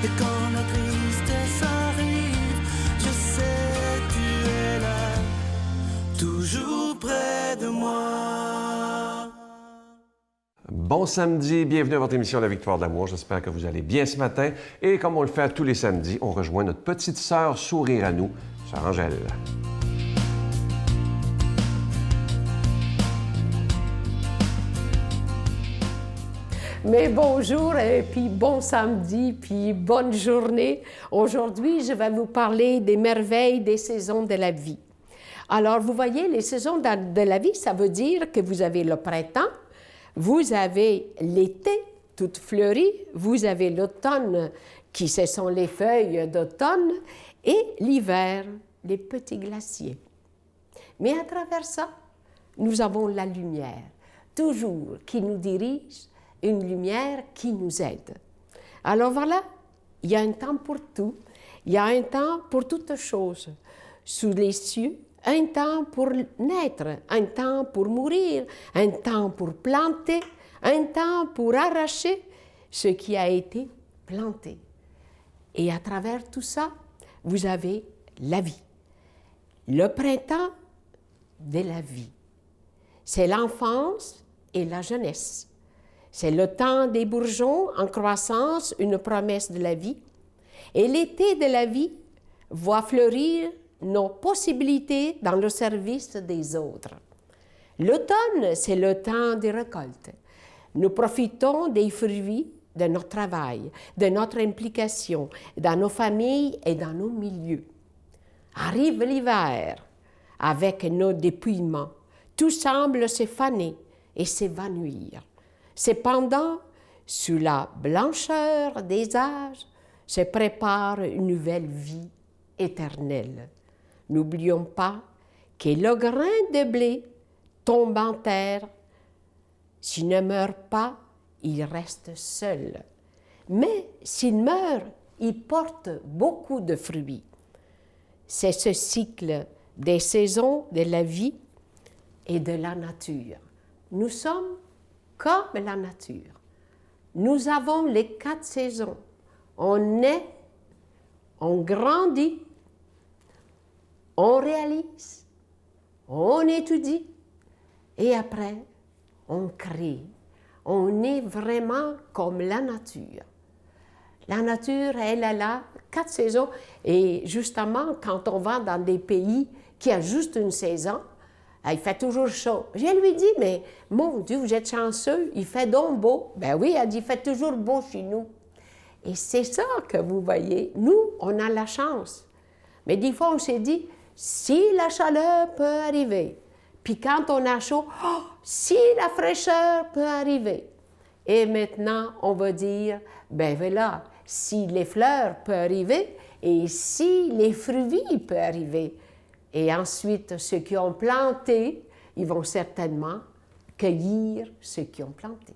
Et quand la tristesse arrive, je sais tu es là, toujours près de moi. Bon samedi, bienvenue à votre émission La Victoire de l'amour. J'espère que vous allez bien ce matin. Et comme on le fait tous les samedis, on rejoint notre petite sœur sourire à nous, sœur Angèle. Mais bonjour, et puis bon samedi, puis bonne journée. Aujourd'hui, je vais vous parler des merveilles des saisons de la vie. Alors, vous voyez, les saisons de la vie, ça veut dire que vous avez le printemps, vous avez l'été, toute fleurie, vous avez l'automne, qui ce sont les feuilles d'automne, et l'hiver, les petits glaciers. Mais à travers ça, nous avons la lumière, toujours qui nous dirige, une lumière qui nous aide. Alors voilà, il y a un temps pour tout, il y a un temps pour toutes choses. Sous les cieux, un temps pour naître, un temps pour mourir, un temps pour planter, un temps pour arracher ce qui a été planté. Et à travers tout ça, vous avez la vie. Le printemps de la vie. C'est l'enfance et la jeunesse. C'est le temps des bourgeons en croissance, une promesse de la vie. Et l'été de la vie voit fleurir nos possibilités dans le service des autres. L'automne, c'est le temps des récoltes. Nous profitons des fruits de notre travail, de notre implication dans nos familles et dans nos milieux. Arrive l'hiver, avec nos dépouillements. Tout semble se faner et s'évanouir. Cependant, sous la blancheur des âges, se prépare une nouvelle vie éternelle. N'oublions pas que le grain de blé tombe en terre. S'il ne meurt pas, il reste seul. Mais s'il meurt, il porte beaucoup de fruits. C'est ce cycle des saisons de la vie et de la nature. Nous sommes comme la nature. Nous avons les 4 saisons. On naît, on grandit, on réalise, on étudie et après, on crée. On est vraiment comme la nature. La nature, elle a 4 saisons et justement, quand on va dans des pays qui ont juste une saison, il fait toujours chaud. Je lui dis, mais mon Dieu, vous êtes chanceux, il fait donc beau. Ben oui, elle dit, il fait toujours beau chez nous. Et c'est ça que vous voyez. Nous, on a la chance. Mais des fois, on s'est dit, si la chaleur peut arriver, puis quand on a chaud, oh, si la fraîcheur peut arriver. Et maintenant, on va dire, ben voilà, si les fleurs peuvent arriver et si les fruits peuvent arriver. Et ensuite, ceux qui ont planté, ils vont certainement cueillir ceux qui ont planté.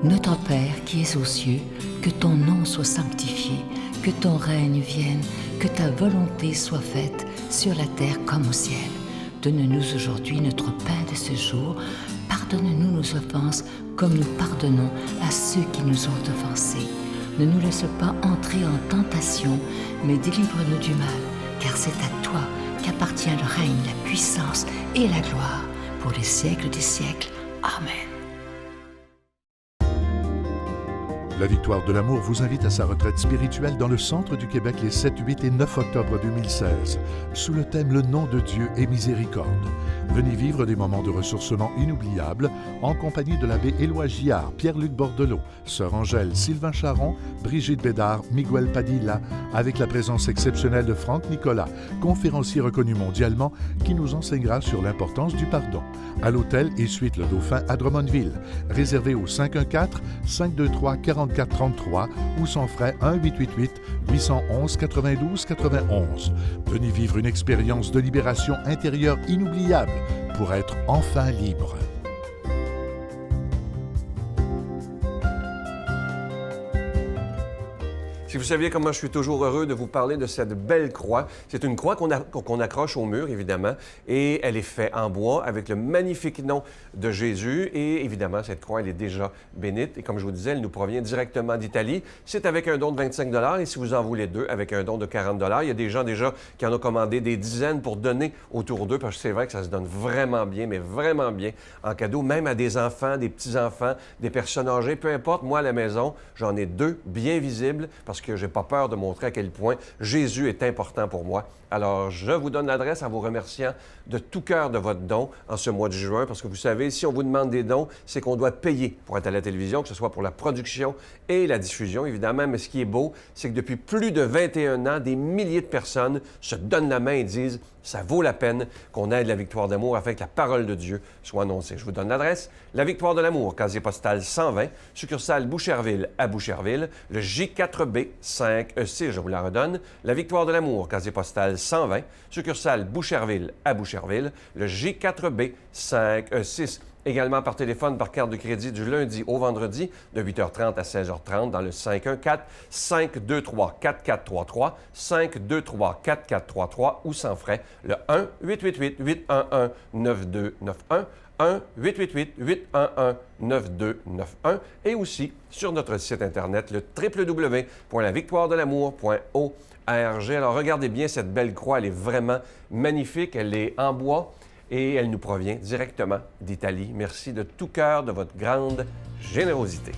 Notre Père qui es aux cieux, que ton nom soit sanctifié, que ton règne vienne, que ta volonté soit faite sur la terre comme au ciel. Donne-nous aujourd'hui notre pain de ce jour. Pardonne-nous nos offenses comme nous pardonnons à ceux qui nous ont offensés. Ne nous laisse pas entrer en tentation, mais délivre-nous du mal. Car c'est à toi qu'appartient le règne, la puissance et la gloire pour les siècles des siècles. Amen. La Victoire de l'amour vous invite à sa retraite spirituelle dans le centre du Québec les 7, 8 et 9 octobre 2016, sous le thème « Le nom de Dieu et miséricorde ». Venez vivre des moments de ressourcement inoubliables en compagnie de l'abbé Éloi Giard, Pierre-Luc Bordelot, sœur Angèle, Sylvain Charon, Brigitte Bédard, Miguel Padilla, avec la présence exceptionnelle de Franck Nicolas, conférencier reconnu mondialement, qui nous enseignera sur l'importance du pardon. À l'hôtel et suite Le Dauphin à Drummondville. Réservé au 514-523-4433 ou sans frais 1-888-811-92-91. Venez vivre une expérience de libération intérieure inoubliable pour être enfin libre. Si vous saviez comment je suis toujours heureux de vous parler de cette belle croix, c'est une croix qu'on accroche au mur, évidemment, et elle est faite en bois avec le magnifique nom de Jésus. Et évidemment, cette croix, elle est déjà bénite. Et comme je vous disais, elle nous provient directement d'Italie. C'est avec un don de 25 et si vous en voulez deux, avec un don de 40 il y a des gens déjà qui en ont commandé des dizaines pour donner autour d'eux, parce que c'est vrai que ça se donne vraiment bien, mais vraiment bien en cadeau, même à des enfants, des petits-enfants, des personnes âgées, peu importe. Moi, à la maison, j'en ai deux bien visibles parce que je n'ai pas peur de montrer à quel point Jésus est important pour moi. Alors, je vous donne l'adresse en vous remerciant de tout cœur de votre don en ce mois de juin, parce que vous savez, si on vous demande des dons, c'est qu'on doit payer pour être à la télévision, que ce soit pour la production et la diffusion, évidemment. Mais ce qui est beau, c'est que depuis plus de 21 ans, des milliers de personnes se donnent la main et disent « ça vaut la peine qu'on aide la Victoire d'amour afin que la parole de Dieu soit annoncée ». Je vous donne l'adresse, la Victoire de l'amour, casier postal 120, succursale Boucherville à Boucherville, le J4B 5E6, je vous la redonne, la Victoire de l'amour, casier postal 120, succursale Boucherville à Boucherville, le J4B 5E6. Également par téléphone, par carte de crédit du lundi au vendredi, de 8h30 à 16h30 dans le 514-523-4433, 523-4433 ou sans frais, le 1-888-811-9291, 1-888-811-9291 et aussi sur notre site Internet, le www.lavictoiredelamour.org. Alors, regardez bien cette belle croix, elle est vraiment magnifique, elle est en bois et elle nous provient directement d'Italie. Merci de tout cœur de votre grande générosité.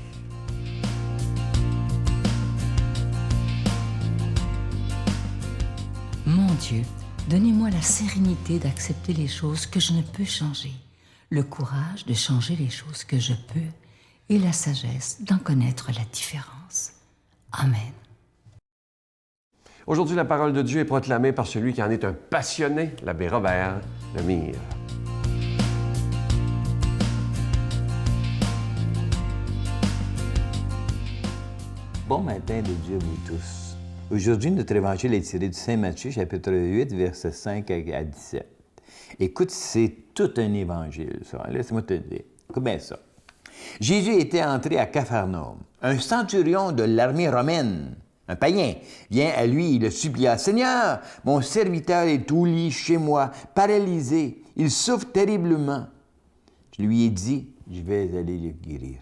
Mon Dieu, donnez-moi la sérénité d'accepter les choses que je ne peux changer, le courage de changer les choses que je peux et la sagesse d'en connaître la différence. Amen. Aujourd'hui, la parole de Dieu est proclamée par celui qui en est un passionné, l'abbé Robert Lemire. Bon matin de Dieu à vous tous. Aujourd'hui, notre évangile est tiré de Saint Matthieu, chapitre 8, versets 5 à 17. Écoute, c'est tout un évangile, ça. Laisse-moi te dire. Écoute bien ça. Jésus était entré à Capharnaüm. Un centurion de l'armée romaine, un païen, vient à lui, il le supplia. « Seigneur, mon serviteur est au lit chez moi, paralysé. Il souffre terriblement. » Je lui ai dit, « Je vais aller le guérir. »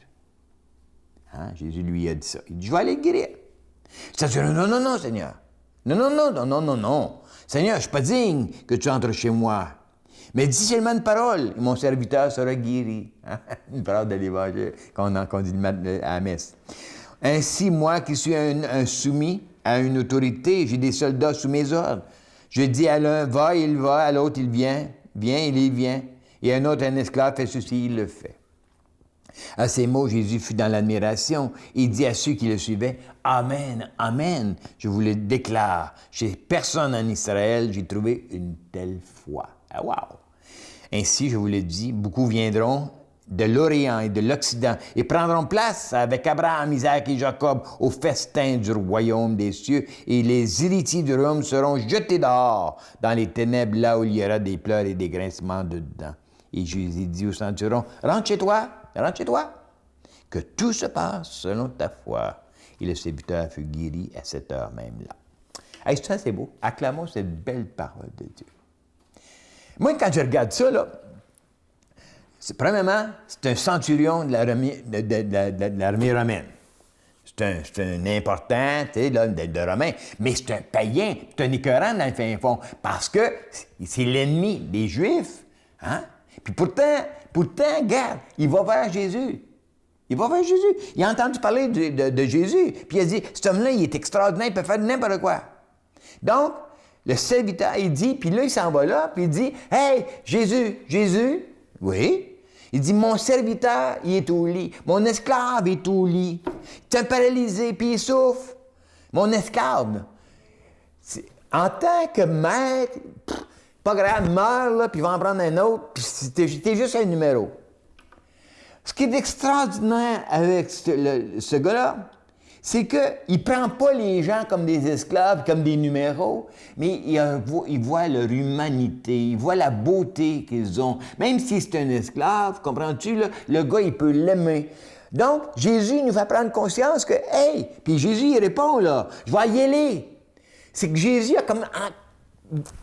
Hein? Jésus lui a dit ça. Il dit, « Je vais aller le guérir. » Le centurion, « Non, non, non, Seigneur. Non. Seigneur, je ne suis pas digne que tu entres chez moi. Mais dis seulement une parole, et mon serviteur sera guéri. » Une parole de l'Évangile qu'on dit à la messe. Ainsi, moi qui suis un soumis à une autorité, j'ai des soldats sous mes ordres. Je dis à l'un, va, il va, à l'autre, il vient, il vient. Et à un autre, un esclave fait ceci, il le fait. À ces mots, Jésus fut dans l'admiration. Il dit à ceux qui le suivaient, Amen, Amen, je vous le déclare. Chez personne en Israël, j'ai trouvé une telle foi. Ah, wow! Ainsi, je vous le dis, beaucoup viendront de l'Orient et de l'Occident, et prendront place avec Abraham, Isaac et Jacob au festin du royaume des cieux, et les héritiers du royaume seront jetés dehors dans les ténèbres, là où il y aura des pleurs et des grincements de dents. Et Jésus dit au centurion, rentre chez toi, que tout se passe selon ta foi. Et le serviteur fut guéri à cette heure même-là. Hey, ça, c'est beau. Acclamons cette belle parole de Dieu. Moi, quand je regarde ça, là, premièrement, c'est un centurion de l'armée romaine. C'est un important, tu sais, de romain, mais c'est un païen, c'est un écœurant dans le fin fond, parce que c'est l'ennemi des Juifs. Hein? Puis pourtant, regarde, il va vers Jésus. Il a entendu parler de Jésus, puis il a dit, cet homme-là, il est extraordinaire, il peut faire n'importe quoi. Donc, le serviteur, il dit, puis là, il s'en va là, puis il dit, « Hey, Jésus, oui? » Il dit, « Mon serviteur, il est au lit. Mon esclave est au lit. Il est paralysé, puis il souffre. Mon esclave. » En tant que maître, pas grave, meurt, là, puis il va en prendre un autre, puis t'es juste un numéro. Ce qui est extraordinaire avec ce gars-là, c'est qu'il ne prend pas les gens comme des esclaves, comme des numéros, mais il voit leur humanité, il voit la beauté qu'ils ont. Même si c'est un esclave, comprends-tu, là, le gars, il peut l'aimer. Donc, Jésus nous fait prendre conscience que, hey, puis Jésus, il répond, là, je vais y aller. C'est que Jésus a comme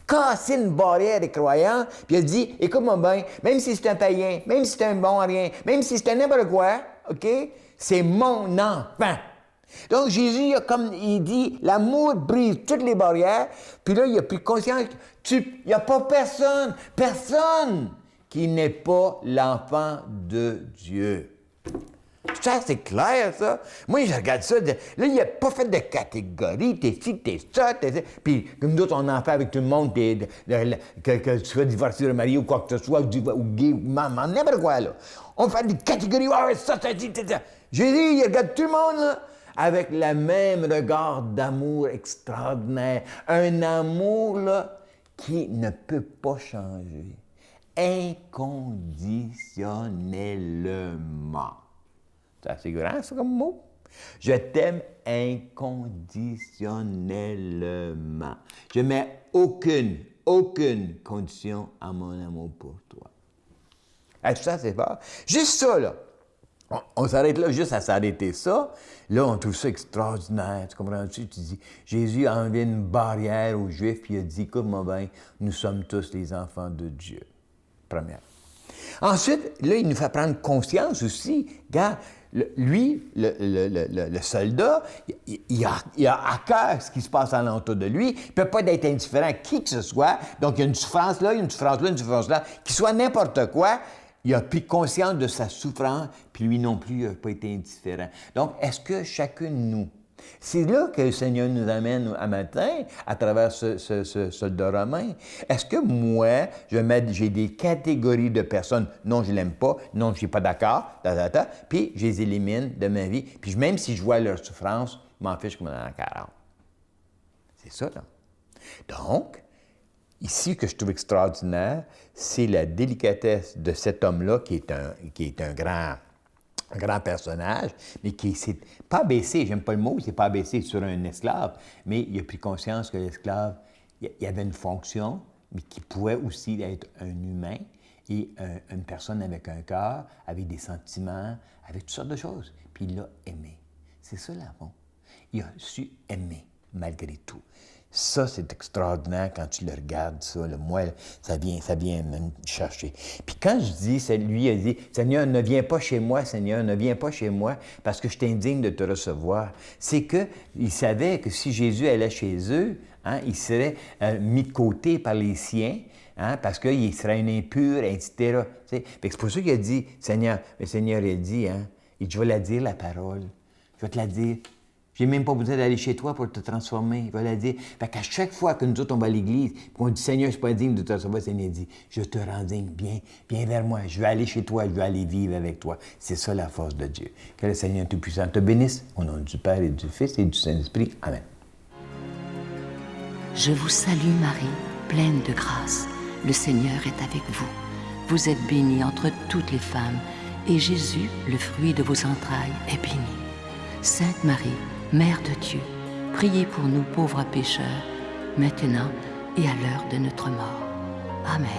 cassé une barrière des croyants, puis il a dit, écoute-moi bien, même si c'est un païen, même si c'est un bon à rien, même si c'est un n'importe quoi, OK, c'est mon enfant. Donc, Jésus, il dit, l'amour brise toutes les barrières, puis là, il a pris conscience qu'il n'y a pas personne qui n'est pas l'enfant de Dieu. Ça, c'est clair, ça. Moi, je regarde ça. Là, il n'a pas fait de catégorie. T'es ci, t'es ça, t'es ça. Puis, comme d'autres, on en fait avec tout le monde, que tu sois divorcé de mari ou quoi que ce soit, ou gay, ou maman, n'importe quoi, là. On fait des catégories. Ah, ça, dit, ça. Jésus, il regarde tout le monde, là, avec le même regard d'amour extraordinaire. Un amour, là, qui ne peut pas changer. Inconditionnellement. C'est assez grand, ça, comme mot. Je t'aime inconditionnellement. Je mets aucune condition à mon amour pour toi. Est-ce que ça, c'est fort? Juste ça, là. On s'arrête là, juste à s'arrêter ça. Là, on trouve ça extraordinaire. Tu comprends-tu? Tu dis, Jésus a enlevé une barrière aux Juifs, puis il a dit, écoute-moi bien, nous sommes tous les enfants de Dieu. Première. Ensuite, là, il nous fait prendre conscience aussi. Regarde, lui, le soldat, il a à cœur ce qui se passe alentour de lui. Il ne peut pas être indifférent à qui que ce soit. Donc, il y a une souffrance là, une souffrance là, une souffrance là. Qu'il soit n'importe quoi, il a pris conscience de sa souffrance, puis lui non plus, il n'a pas été indifférent. Donc, est-ce que chacun de nous, c'est là que le Seigneur nous amène un matin, à travers ce soldat romain. Est-ce que moi, j'ai des catégories de personnes, non, je ne l'aime pas, non, je ne suis pas d'accord, puis je les élimine de ma vie, puis même si je vois leur souffrance, je m'en fiche comme dans la 40. C'est ça, là. Donc, ici, ce que je trouve extraordinaire, c'est la délicatesse de cet homme-là, qui est un grand personnage, mais qui s'est pas baissé, j'aime pas le mot, il s'est pas baissé sur un esclave, mais il a pris conscience que l'esclave, il y avait une fonction, mais qui pouvait aussi être un humain et une personne avec un cœur, avec des sentiments, avec toutes sortes de choses. Puis il l'a aimé. C'est ça l'amour. Il a su aimer malgré tout. Ça, c'est extraordinaire quand tu le regardes, ça. Là, moi, ça vient me chercher. Puis quand je dis, lui a dit, « Seigneur, ne viens pas chez moi, Seigneur, ne viens pas chez moi, parce que je suis indigne de te recevoir. » C'est qu'il savait que si Jésus allait chez eux, hein, il serait mis de côté par les siens, hein, parce qu'il serait un impur, etc. Fait que c'est pour ça qu'il a dit, « Seigneur, le Seigneur a dit, hein, je vais la dire, la parole. Je vais te la dire. » J'ai même pas besoin d'aller chez toi pour te transformer. Il va la dire. Fait qu'à chaque fois que nous autres, on va à l'église, puis on dit, Seigneur, je suis pas digne de te recevoir, le Seigneur dit, je te rends digne, viens vers moi. Je vais aller chez toi, je vais aller vivre avec toi. C'est ça la force de Dieu. Que le Seigneur Tout-Puissant te bénisse. Au nom du Père et du Fils et du Saint-Esprit. Amen. Je vous salue Marie, pleine de grâce. Le Seigneur est avec vous. Vous êtes bénie entre toutes les femmes, et Jésus, le fruit de vos entrailles, est béni. Sainte Marie, Mère de Dieu, priez pour nous pauvres pécheurs, maintenant et à l'heure de notre mort. Amen.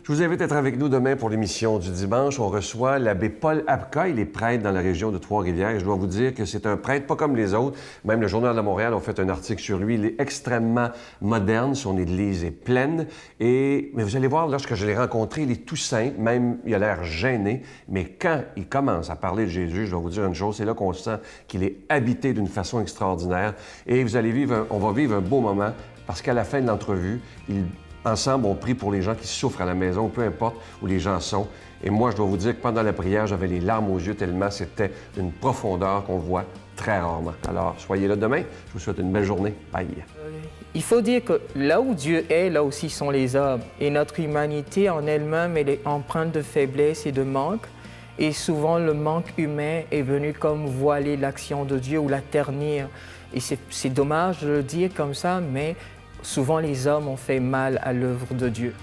Je vous invite à être avec nous demain pour l'émission du dimanche. On reçoit l'abbé Paul Apka. Il est prêtre dans la région de Trois-Rivières. Et je dois vous dire que c'est un prêtre pas comme les autres. Même le Journal de Montréal a fait un article sur lui. Il est extrêmement moderne. Son église est pleine. Mais vous allez voir, lorsque je l'ai rencontré, il est tout simple. Même, il a l'air gêné. Mais quand il commence à parler de Jésus, je dois vous dire une chose, c'est là qu'on sent qu'il est habité d'une façon extraordinaire. Et vous allez on va vivre un beau moment parce qu'à la fin de l'entrevue, ensemble, on prie pour les gens qui souffrent à la maison, peu importe où les gens sont. Et moi, je dois vous dire que pendant la prière, j'avais les larmes aux yeux tellement c'était d'une profondeur qu'on voit très rarement. Alors, soyez là demain. Je vous souhaite une belle journée. Bye. Il faut dire que là où Dieu est, là aussi sont les hommes. Et notre humanité en elle-même, elle est empreinte de faiblesse et de manque. Et souvent, le manque humain est venu comme voiler l'action de Dieu ou la ternir. Et c'est dommage de le dire comme ça, mais souvent, les hommes ont fait mal à l'œuvre de Dieu.